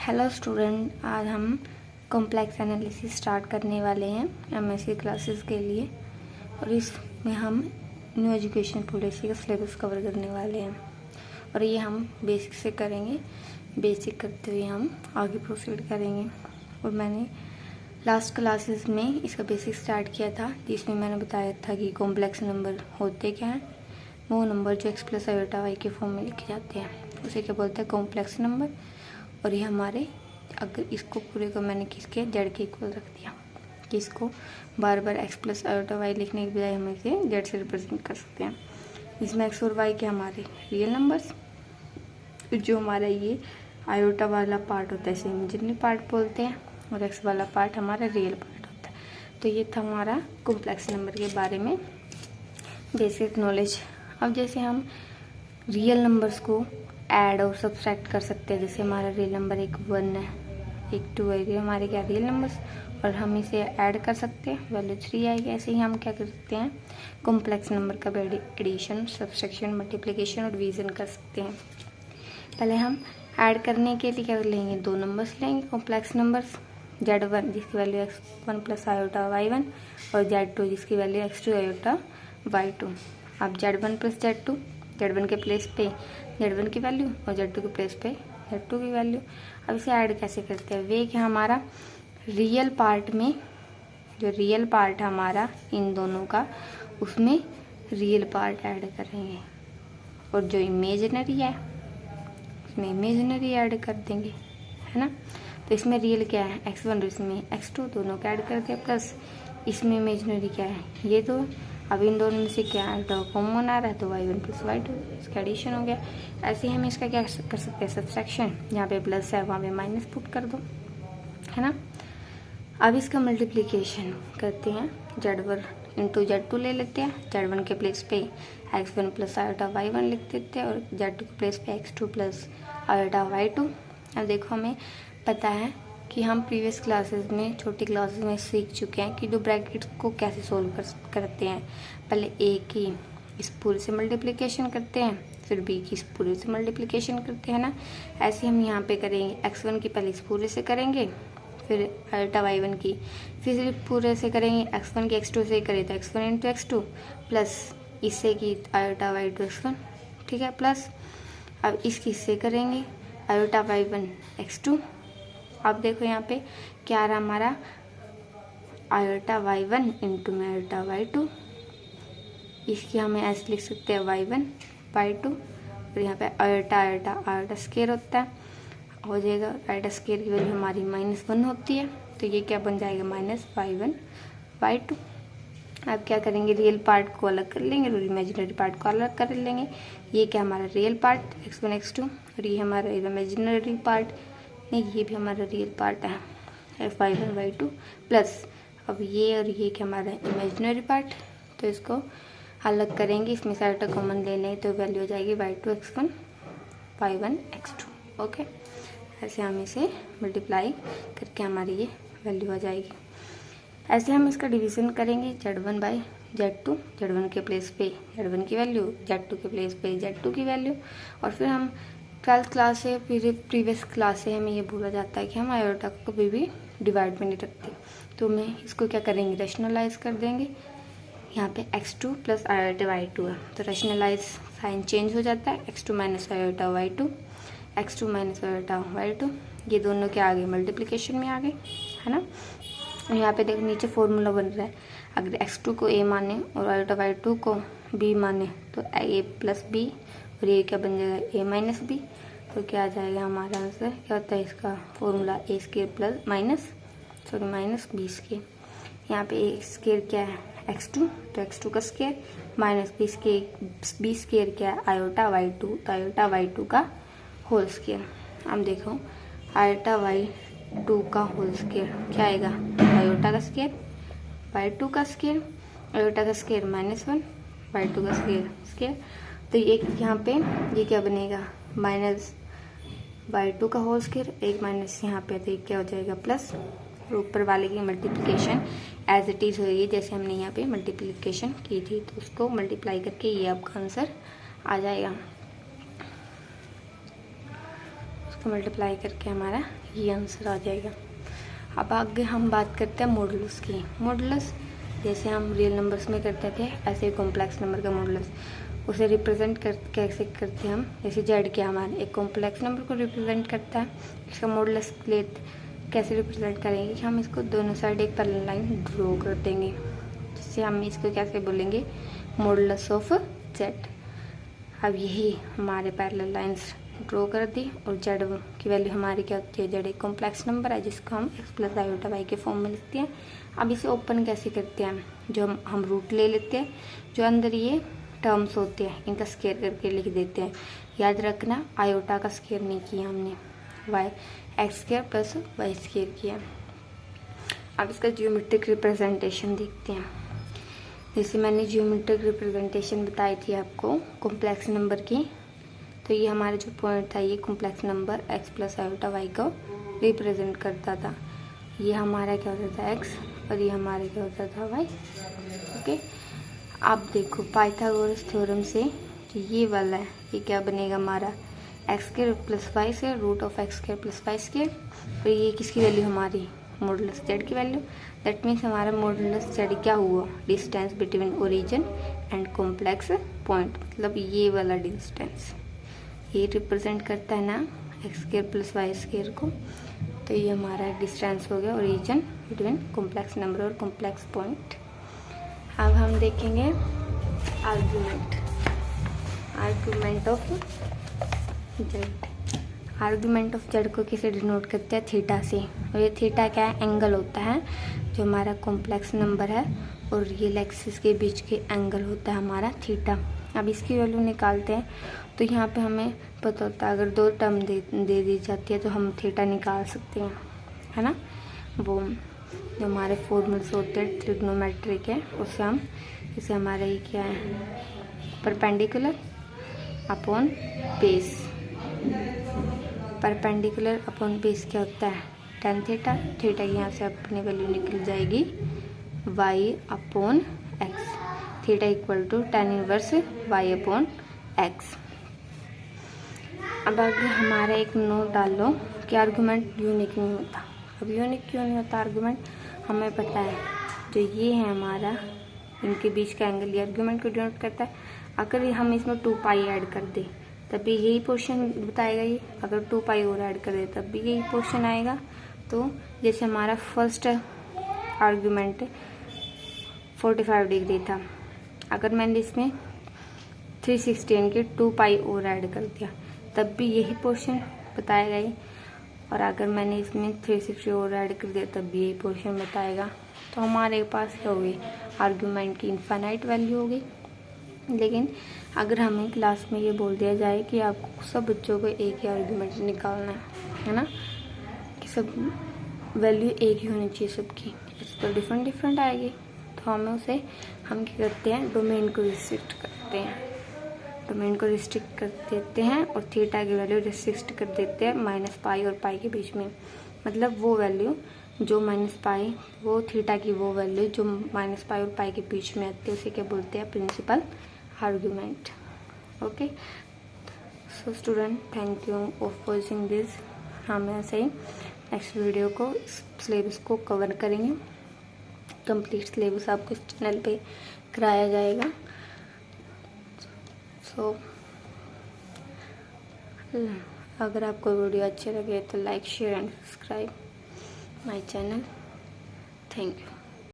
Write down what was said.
Hello student, आज हम complex analysis start करने वाले हैं एमएससी क्लासेस के लिए। और इसमें हम न्यू एजुकेशन पॉलिसी का सिलेबस कवर करने वाले हैं और ये हम बेसिक से करेंगे। बेसिक करते हुए हम आगे प्रोसीड करेंगे। और मैंने लास्ट क्लासेस में इसका बेसिक स्टार्ट किया था, जिसमें मैंने बताया था कि कॉम्प्लेक्स नंबर होते क्या हैं। वो नंबर जो एक्स प्लस आयोटा वाई के फॉर्म में लिखे जाते हैं उसे क्या बोलते हैं, कॉम्प्लेक्स नंबर। और ये हमारे, अगर इसको पूरे को मैंने किसके जेड के इक्वल रख दिया कि इसको बार बार एक्स प्लस आयोटा वाई लिखने के बजाय हम इसे जेड से रिप्रेजेंट कर सकते हैं। इसमें एक्स और वाई के हमारे रियल नंबर्स, जो हमारा ये आयोटा वाला पार्ट होता है इसे इमेजिनरी पार्ट बोलते हैं, और एक्स वाला पार्ट हमारा रियल पार्ट होता है। तो ये था हमारा कॉम्प्लेक्स नंबर के बारे में बेसिक नॉलेज। अब जैसे हम रियल नंबर्स को ऐड और सब्सट्रैक्ट कर सकते हैं, जैसे हमारा रियल नंबर एक 1 है, एक 2 है, ये हमारे क्या रियल नंबर्स, और हम इसे ऐड कर सकते हैं, वैल्यू 3 आएगी। ऐसे ही हम क्या कर सकते हैं, कॉम्प्लेक्स नंबर का एडिशन, सब्सट्रैक्शन, मल्टीप्लिकेशन और डिवीजन कर सकते हैं। पहले हम ऐड करने के लिए क्या लेंगे, 2 नंबर्स लेंगे कॉम्प्लेक्स नंबर्स, Z1 जिसकी value x1 plus iota y1 और Z2 जिसकी वैल्यू x2 आयोटा y2। अब Z1 प्लस Z2, Z1 के प्लेस पे Z1 की वैल्यू और Z2 के प्लेस पे Z2 की वैल्यू। अब इसे ऐड कैसे करते हैं, वे कि हमारा रियल पार्ट में, जो रियल पार्ट है हमारा इन दोनों का, उसमें रियल पार्ट ऐड करेंगे, और जो इमेजिनरी है उसमें इमेजिनरी ऐड कर देंगे, है ना। तो इसमें रियल क्या है x1 और इसमें x2, दोनों का ऐड कर दिया, प्लस इसमें इमेजिनरी क्या है ये दो। अब इन दोनों में से क्या कॉमन आ रहा है, तो y1 प्लस y2, इसका एडिशन हो गया। ऐसे ही हम इसका क्या कर सकते हैं, सब्सट्रैक्शन, यहाँ पे प्लस है वहाँ पे माइनस पुट कर दो, है ना। अब इसका मल्टीप्लिकेशन करते हैं, Z1 इंटू Z2 ले लेते हैं, Z1 के प्लेस पे x1 प्लस आयोटा y1 लिख देते हैं और Z2 के प्लेस पे x2 प्लस आयोटा y2। अब देखो हमें पता है कि हम प्रीवियस क्लासेस में, छोटी क्लासेस में सीख चुके हैं कि जो ब्रैकेट्स को कैसे सोल्व करते हैं। पहले ए की इस पूरे से मल्टीप्लिकेशन करते हैं, फिर बी की इस पूरे से मल्टीप्लिकेशन करते हैं ना। ऐसे हम यहाँ पे करेंगे, x1 की पहले इस पूरे से करेंगे, फिर आयोटा y1 की फिर पूरे से करेंगे, x1 की x2 से करें तो x1 इंटू x2 प्लस इससे की आयोटा y2 x1, ठीक है, प्लस अब इसकी इससे करेंगे आयोटा y1 x2। अब देखो यहाँ पे क्या आ रहा हमारा, आयोटा y1 इंटू में आयोटा y2, इसकी हमें ऐसे लिख सकते हैं y1 y2, और यहाँ पे आयोटा आयोटा आयोटा स्केयर होता है, हो जाएगा आयोटा स्केयर की वैल्यू हमारी -1 होती है, तो ये क्या बन जाएगा -y1 y2। अब क्या करेंगे, रियल पार्ट को अलग कर लेंगे और इमेजिनरी पार्ट को अलग कर लेंगे। ये क्या हमारा रियल पार्ट x1 x2, और ये हमारा इमेजिनरी पार्ट, नहीं ये भी हमारा रियल पार्ट है y1 y2, प्लस अब ये और ये क्या हमारा इमेजिनरी पार्ट, तो इसको अलग करेंगे, इसमें से आयोटा कॉमन ले लें तो वैल्यू हो जाएगी y2 x1 y1 x2। Okay, ऐसे हम इसे मल्टीप्लाई करके हमारी ये वैल्यू आ जाएगी। ऐसे हम इसका डिवीजन करेंगे, Z1 बाई Z2, Z1 के प्लेस पे Z1 की वैल्यू, Z2 के प्लेस पे Z2 की वैल्यू। और फिर हम 12th क्लास से, प्रीवियस क्लास से हमें ये बोला जाता है कि हम आयोटा को कभी भी डिवाइड में नहीं रखते, तो मैं इसको क्या करेंगे, रैशनलाइज कर देंगे। यहाँ पे x2 प्लस आयोटा y2 है, तो रैशनलाइज साइन चेंज हो जाता है, x2 minus iota y2, x2 minus iota y2, ये दोनों के आगे मल्टीप्लिकेशन में आ गए, है ना। यहाँ पे देखो नीचे फॉर्मूला बन रहा है, अगर x2 को a माने और आयोटा y2 को b माने तो a प्लस बी, और ये क्या बन जाएगा a माइनस बी। तो क्या आ जाएगा हमारा आंसर, क्या होता है इसका formula, a square plus minus b square. यहाँ पे a स्केयर क्या है x2, तो x2 का स्केयर, माइनस बी स्केयर क्या है आयोटा y2, तो आयोटा y2 का होल स्केयर। अब देखो आयोटा y2 का होल स्केयर क्या आएगा, आयोटा का स्केयर y2 का स्केयर, आयोटा का स्केयर -1 y2 का स्केयर। तो एक यहाँ पे ये क्या बनेगा, माइनस y2 का होल स्केयर, एक माइनस यहाँ पे, तो क्या हो जाएगा प्लस, और ऊपर वाले की मल्टीप्लिकेशन एज इट इज होगी जैसे हमने यहाँ पे मल्टीप्लिकेशन की थी, तो उसको मल्टीप्लाई करके ये आपका आंसर आ जाएगा। इसको मल्टीप्लाई करके हमारा ये आंसर आ जाएगा। अब आगे हम बात करते हैं मॉडुलस की। मॉडुलस जैसे हम रियल नंबर्स में करते थे ऐसे ही कॉम्प्लेक्स नंबर का मॉडुलस, उसे रिप्रेजेंट कैसे करते हैं हम, जैसे जेड क्या हमारे एक कॉम्प्लेक्स नंबर को रिप्रेजेंट करता है, इसका मॉडुलस कैसे रिप्रेजेंट करेंगे कि हम इसको दोनों साइड एक पैरेलल लाइन ड्रॉ कर देंगे, जिससे हम इसको कैसे बोलेंगे मॉडुलस ऑफ जेड। अब यही हमारे पैरेलल लाइंस ड्रॉ कर दी और जेड की वैल्यू हमारी क्या होती है, जेड एक कॉम्प्लेक्स नंबर है जिसको हम एक्स प्लस आयोटा वाई के फॉर्म में लिखते हैं। अब इसे ओपन कैसे करते हैं, जो हम रूट ले लेते हैं, जो अंदर ये टर्म्स होते हैं इनका स्क्वायर करके लिख देते हैं। याद रखना आयोटा का स्क्वायर नहीं किया हमने, y x square plus y square किया। अब इसका जियोमेट्रिक रिप्रेजेंटेशन देखते हैं। जैसे मैंने जियोमेट्रिक रिप्रेजेंटेशन बताई थी आपको कॉम्प्लेक्स नंबर की, तो ये हमारा जो पॉइंट था ये complex number x plus iota y को रिप्रेजेंट करता था। ये हमारा क्या होता था एक्स और ये हमारा क्या होता था वाई। ओके, आप देखो पाइथागोरस थ्योरम से जो ये वाला है ये क्या बनेगा हमारा x square plus y square root of x square plus y square, और ये किसकी वैल्यू हमारी मॉडुलस जेड की वैल्यू। दैट मीन्स हमारा मॉडुलस जेड क्या हुआ, distance between origin and complex point, मतलब ये वाला डिस्टेंस ये रिप्रेजेंट करता है ना x square plus y square को। तो ये हमारा डिस्टेंस हो गया ओरिजिन बिटवीन कॉम्प्लेक्स नंबर और कॉम्प्लेक्स पॉइंट। अब हम देखेंगे argument of Z. Argument of Z को किसे डिनोट करते हैं, थीटा से। और ये थीटा क्या है, एंगल होता है जो हमारा कॉम्प्लेक्स नंबर है और रियल एक्सिस के बीच के एंगल होता है हमारा थीटा। अब इसकी वैल्यू निकालते हैं तो यहाँ पे हमें पता होता है अगर दो टर्म दे दी जाती है तो हम थीटा निकाल सकते हैं, है ना। वो जो हमारे फॉर्मूल्स होते हैं ट्रिग्नोमेट्रिक है, उससे हम इसे हमारा ये क्या है perpendicular upon base. Perpendicular upon base क्या होता है tan थीटा। थीटा की यहाँ से अपनी वैल्यू निकल जाएगी y upon x. Theta equal to tan inverse y upon x. अब आगे हमारा एक नोट डाल लो कि आर्गुमेंट यूनिक नहीं होता। अब यूनिक क्यों नहीं होता आर्गुमेंट, हमें पता है जो ये है हमारा इनके बीच का एंगल ये आर्गुमेंट को डिनोट करता है। अगर हम इसमें 2 पाई ऐड कर दें तब भी यही पोर्शन बताएगा ये, अगर 2 पाई और ऐड कर दे तब भी यही पोर्शन आएगा। तो जैसे हमारा फर्स्ट आर्गुमेंट 45 डिग्री था, अगर मैंने इसमें 316 के 2 पाई और ऐड कर दिया तब भी यही पोर्शन बताएगा ये, और अगर मैंने इसमें 360 और ऐड कर दिया तब भी यही पोर्शन बताएगा। तो हमारे पास क्या हो गई आर्गुमेंट की इनफाइनाइट वैल्यू हो गई। लेकिन अगर हमें क्लास में ये बोल दिया जाए कि आपको सब बच्चों को एक ही आर्गुमेंट निकालना है ना, कि सब वैल्यू एक ही होनी चाहिए सबकी, इस पर डिफरेंट आएगी, तो हम क्या करते हैं डोमेन को रिस्ट्रिक्ट करते हैं। डोमेन को रिस्ट्रिक्ट कर देते हैं और थीटा की वैल्यू रिस्ट्रिक्ट कर देते हैं माइनस पाई और पाई के बीच में। मतलब वो वैल्यू जो माइनस पाई, वो थीटा की वो वैल्यू जो माइनस पाई और पाई के बीच में आती है उसे क्या बोलते हैं principal argument. Okay, so student thank you of watching this. हम ऐसे ही नेक्स्ट वीडियो को सिलेबस को कवर करेंगे। कंप्लीट सिलेबस आपको इस चैनल पे कराया जाएगा। सो अगर आपको वीडियो अच्छे लगे तो like share and subscribe my channel. Thank you.